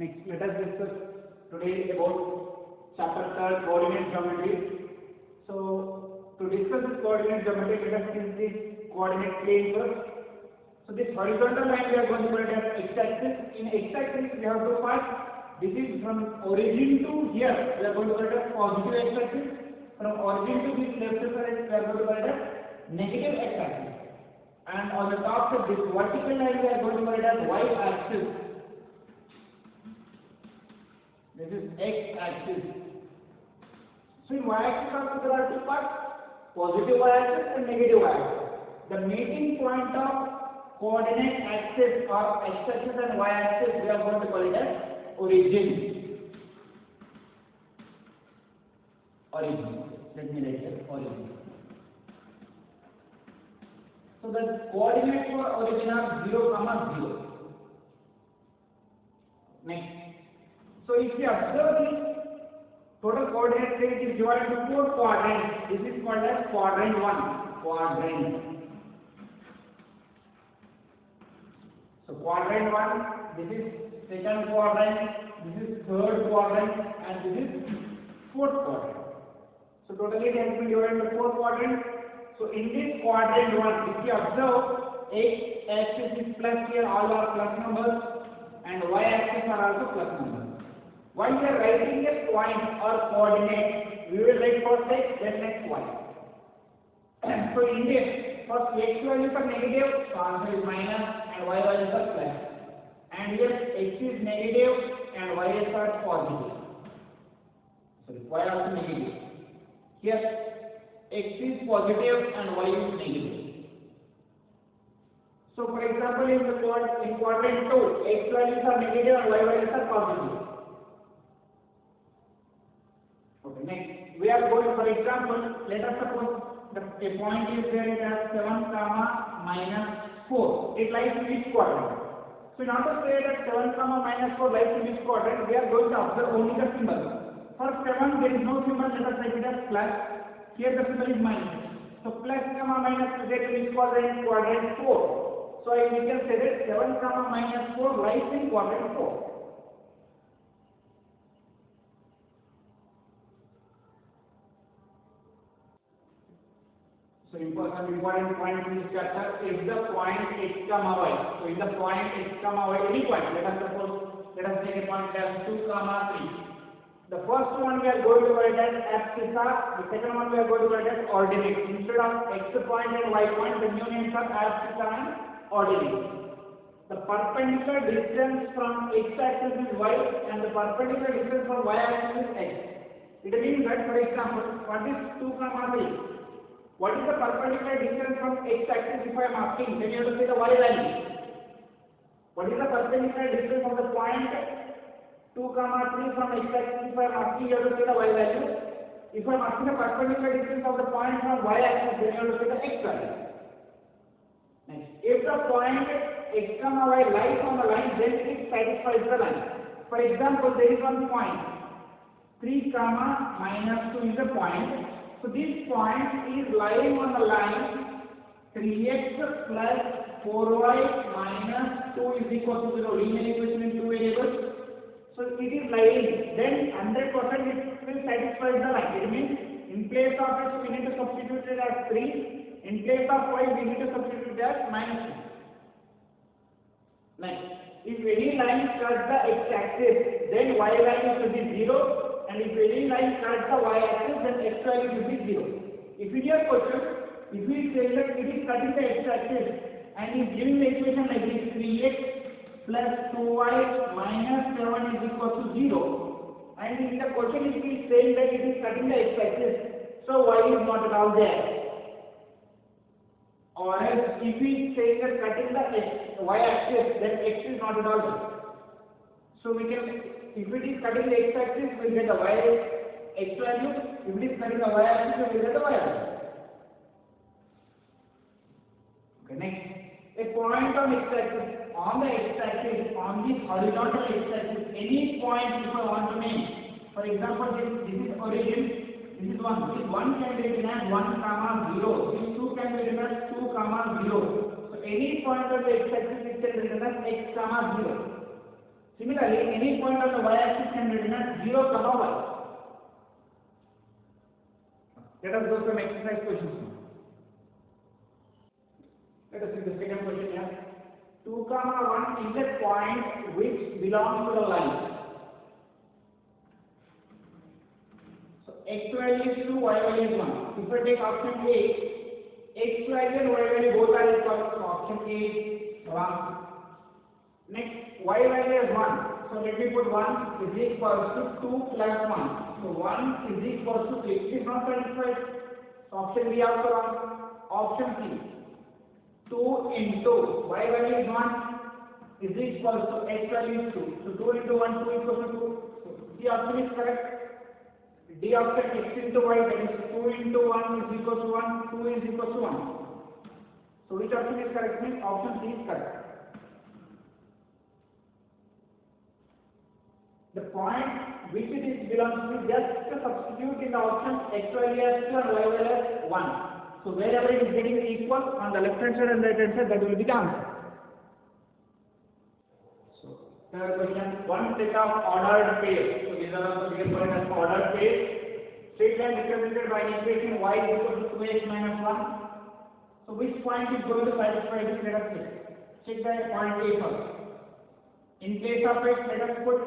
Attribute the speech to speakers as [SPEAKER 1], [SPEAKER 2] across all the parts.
[SPEAKER 1] Next, let us discuss today about chapter 3, coordinate geometry. So, to discuss this coordinate geometry, let us see this coordinate plane first. So, this horizontal line we are going to put it as x-axis. In x-axis, we have two parts. This is from origin to here. We are going to put it as positive x-axis. From origin to this left side, we are going to put it as negative x-axis. And on the top of this vertical line, we are going to put it as y-axis. This is x-axis. So in y-axis also there are two parts, positive y-axis and negative y-axis. The meeting point of coordinate axis or x-axis and y-axis, we are going to call it as origin. Origin. Let me write here, origin. So the coordinates for origin are 0, 0. Next. So if you observe this total coordinate plane is divided into 4 quadrants. This is called as quadrant 1. Quadrant. So quadrant 1, this is second quadrant, this is third quadrant, and this is fourth quadrant. So totally it has been divided into 4 quadrants. So in this quadrant 1, if you observe, x-axis is plus here, all are plus numbers, and y-axis are also plus numbers. While we are writing a point or coordinate, we will write first x, then next y. So in this, first x values are negative, so answer is minus, and y values are plus. And here x is negative and y is positive. Sorry, y also negative. Here x is positive and y is negative. So for example, in quadrant 2, x values are negative and y values are positive. Okay, next, we are going, for example, let us suppose a point is there, it has 7, minus 4. It lies in which quadrant? So in order to say that 7, minus 4 lies in which quadrant, we are going to observe only the symbol. For 7, there is no symbol, let us write it as plus. Here the symbol is minus. So plus, minus is there in which quadrant? Quadrant 4. So we can say that 7, minus 4 lies in quadrant 4. So important point in this chapter is the point x, y. So in the point x, y, any point, let us take a point as 2, 3. The first one we are going to write as abscissa, the second one we are going to write as ordinate. Instead of x point and y point, the new names are abscissa and ordinate. The perpendicular distance from x axis is y and the perpendicular distance from y axis is x. It means that, for example, what is 2, 3? What is the perpendicular distance from x-axis if I am asking? Then you have to say the y value. What is the perpendicular distance of the point 2, 3 from x-axis if I am asking? You have to say the y value. If I am asking the perpendicular distance of the point from y-axis, then you have to say the x value. Next, if the point x, y lies on the line, then it satisfies the line. For example, there is one point 3, minus 2 is a point. So this point is lying on the line 3x plus 4y minus 2 is equal to 0. Linear equation in 2 variables. So it is lying. Then 100% it will satisfy the line. It means in place of x we need to substitute it as 3. In place of y we need to substitute it as minus 2. Next, if any line cuts the x-axis, then y value should be 0. And if any line cuts the y-axis, then x value will be 0. If in your question, if we say that it is cutting the x-axis and is giving the equation like this, 3x plus 2y minus 7 is equal to 0. And in the question it is saying that it is cutting the x-axis, so y is not at all there. Or else if we say that cutting the y-axis, then x is not at all there. So we can, if it is cutting the x-axis, we will get the x value. If it is cutting the y-axis, we will get the y value. Okay, next. A point on x-axis, on the x-axis, on this horizontal x-axis, any point if I want to name. For example, this is origin, this is 1. This 1 can be written as 1, 0. This 2 can be written as 2, 0. So any point on the x-axis is written as x, 0. Similarly, any point on the y-axis can be written as 0, y. Let us go some exercise questions now. Let us see the second question here. 2, 1 is a point which belongs to the line. So x value is 2, y value is 1. If I take option A, x value and y value both are equal, so option A is wrong. Next, y value is 1. So let me put 1 is equal to 2 plus 1. So 1 is equal to 3. It is not satisfied. So option B also wrong. Option C. 2 into y value is 1 is equal to x value is 2. So 2 into 1, 2 equals to 2. So C option is correct. D option x into y, that is 2 into 1 is equal to 1, 2 is equal to 1. So which option is correct? Means option C is correct. The point which it is belongs to, just substitute in the option x value as 2 and y value as 1. So wherever it is getting equal on the left hand side and right hand side, that will be the answer. So third question, one set of ordered pairs. So these are also given for as ordered pairs. Straight line represented by an equation y is equal to 2x minus 1. So which point is going to satisfy this? Let us check. Check the point A first. In place of x, let us put,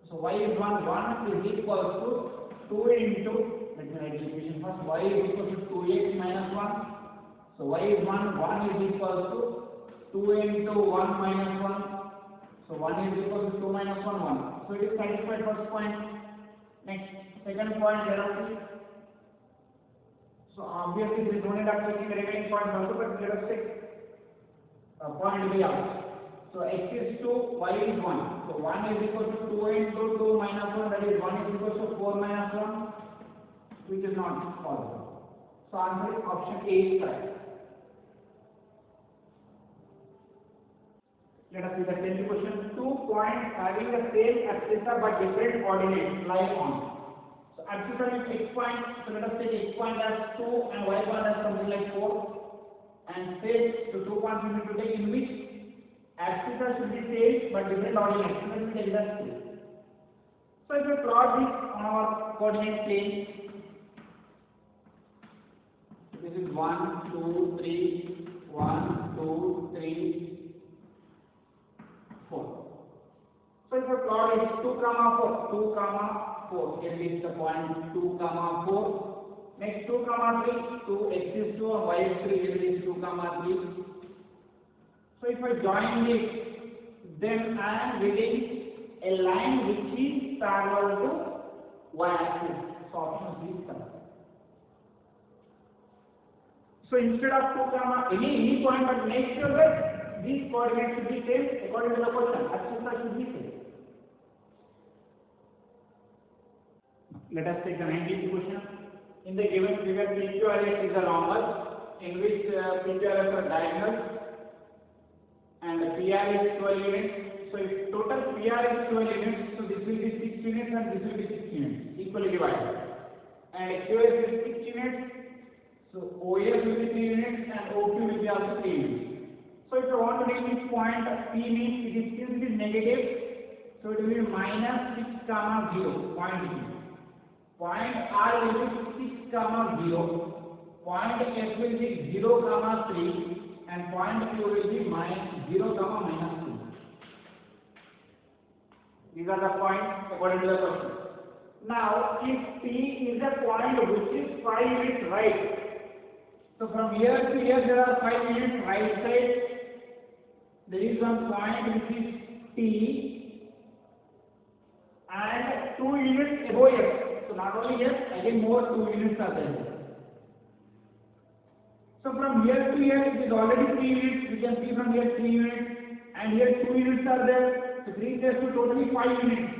[SPEAKER 1] so y is 1 is equal to 2 into, let me write the equation first, y is equal to 2x minus 1. So y is 1 is equal to 2 into 1 minus 1. So 1 is equal to 2 minus 1, 1. So it is satisfied first point. Next, second point, let us see. So obviously we don't end up taking the remaining points also, but let us take point B out. So x is 2, y is 1. So 1 is equal to 2 into 2 minus 1, that is 1 is equal to 4 minus 1, which is not possible. So answer is option A is correct. Let us see the 10th question. 2 points having the same abscissa but different coordinates lie on. So abscissa is x point. So let us take x point as 2 and y point as something like 4. And say the 2 points we need to take in which abscissa should be same but different coordinates. So let me take that 2. So if we plot this on our coordinate plane, this is 1, 2, 3, 1, 2, 3, 4. So if I plot is 2, 4, 4. Here is the point 2, 4. Next 2, 3, 2, x is 2 and y is 3. Here is 2, 3. So if I join this, then I am getting a line which is parallel to y-axis. So option C is correct. So instead of 2, any point, but make sure that these coordinates should be same according to the question. Abscissa should be same. Let us take the 19th question. In the given figure, PQRS is a rhombus in which PQRS are diagonal and the PR is 12 units. So if total PR is 12 units, so this will be 6 units and this will be 6 units, equally divided. And QS is 6 units. So OS will be 3 units and OQ will be also 3 units. So if you want to make this point P means it is, since it is negative, so it will be minus 6, 0, point P. Point R will be 6, 0. Point S will be 0, 3 and point Q will be minus 0, minus 2. These are the points according to the question. Now, if P is a point which is 5 units right, so from here to here there are 5 units right side. There is one point which is T and 2 units above here. So not only here, again more 2 units are there. So from here to here it is already 3 units. We can see from here 3 units and here 2 units are there. So 3 is to totally 5 units.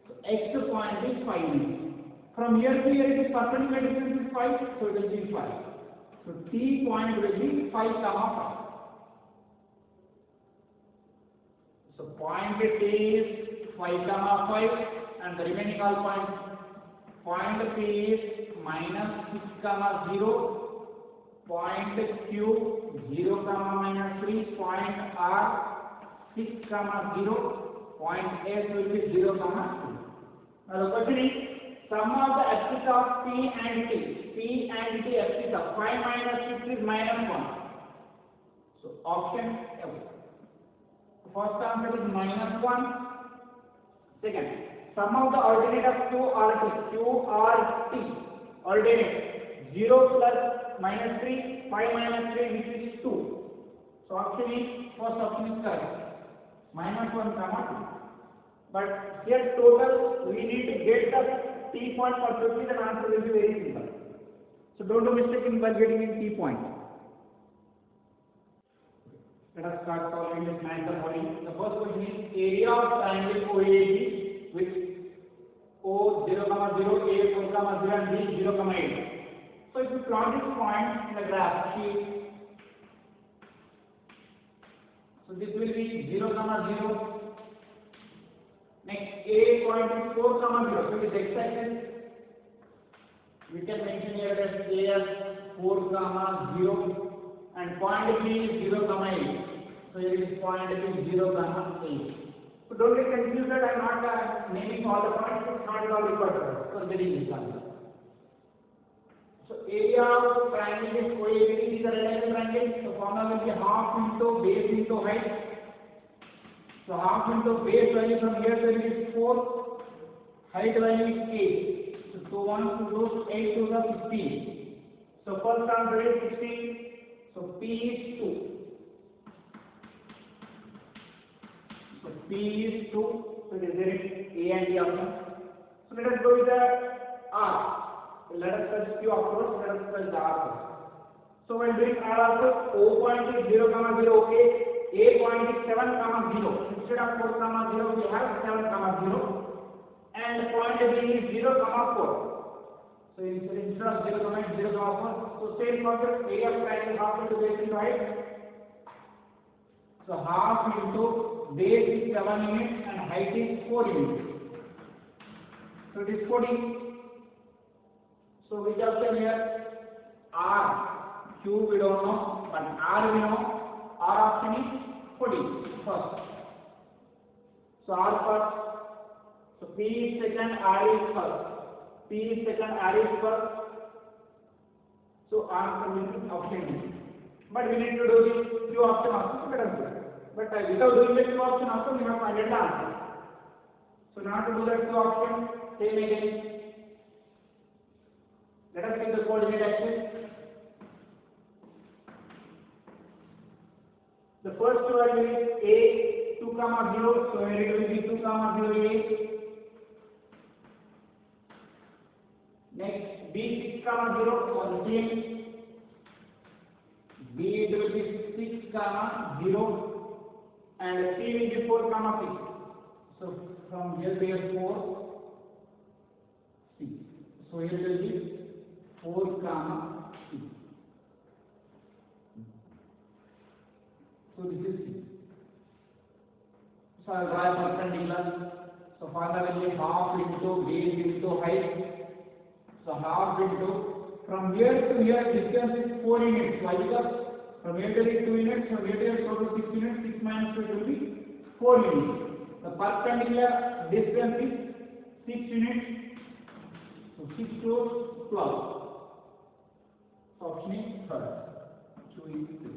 [SPEAKER 1] So X point is 5 units. From here to here it is perpendicular distance is 5, so it will be 5. So T point will be 5, 5. So point T is 5, 5 and the remaining all points. Point P is minus 6, 0. Point Q 0, minus 3. Point R 6, 0. point S will be 0, 2. Now the question is, sum of the axes of P and T. P and T axes of 5 minus 6 is minus 1. So option A. First answer is minus 1. Second, sum of the alternate of QRT. QRT alternate 0 plus minus 3, 5 minus 3, which is 2. So option is, first option is correct. Minus 1 comma 2. But here total we need to get the T point perfectly, the answer will be very simple. So don't do mistake in while getting in T point. Let us start solving this math the following. The first question is area of triangle OAB with O 0, 0, A 4, 0 and B 0, 8. So if you plot this point in the graph sheet, so this will be 0, 0. Next A point is 4, 0. So with x-axis we can mention here that A as 4, 0 and point B is 0, 8. So here is point B 0, 8. So don't get confused that I am not naming all the points. It's not at all required for getting this answer. So area of triangle is OAB is a rectangle triangle. So formula will be half into base into height. So half into base value from here to here is 4, height value is 8. So 2 1 2 8 2 16. So first answer is 16. So P is 2. So P is 2. So there is A and D option. So let us go with the R. So let us search Q afterwards. Let us search the R first. So when doing R also, O point is 0, 0, okay. A point is 7, 0. Instead of 4, 0, we have 7, 0. And point B is 0, 4. So instead of 0, 0, 4. So same concept, area of triangle half into base into height. So half into base is 7 units and height is 4 units. So it is 40. So which option here? R. Q we don't know, but R we know. R option is 40 first. So R first. So P is second, R is first. P is second, R is first. So answer will be option D. But we need to do this Q option also, so let us do it. But without doing the Q option also, we have to find the answer. So now to do the Q option, same again. Let us take the coordinate axis. The first value is A 2, 0. So here it will be 2, 0, A. Next B 6, 0. So the same. B it will be 6, 0. And C will be 4, 6. So from here we have 4, 6. So here will be 4, 6. So this is C. So I will draw a perpendicular. So formula will be half into base into height. So half into, from here to here distance is 4 units. Why? Because from here to here 2 units, from here to here total 6 units. 6 minus 2 will be 4 units. The perpendicular distance is 6 units. So 6 to 12. So option is third. Q is 3.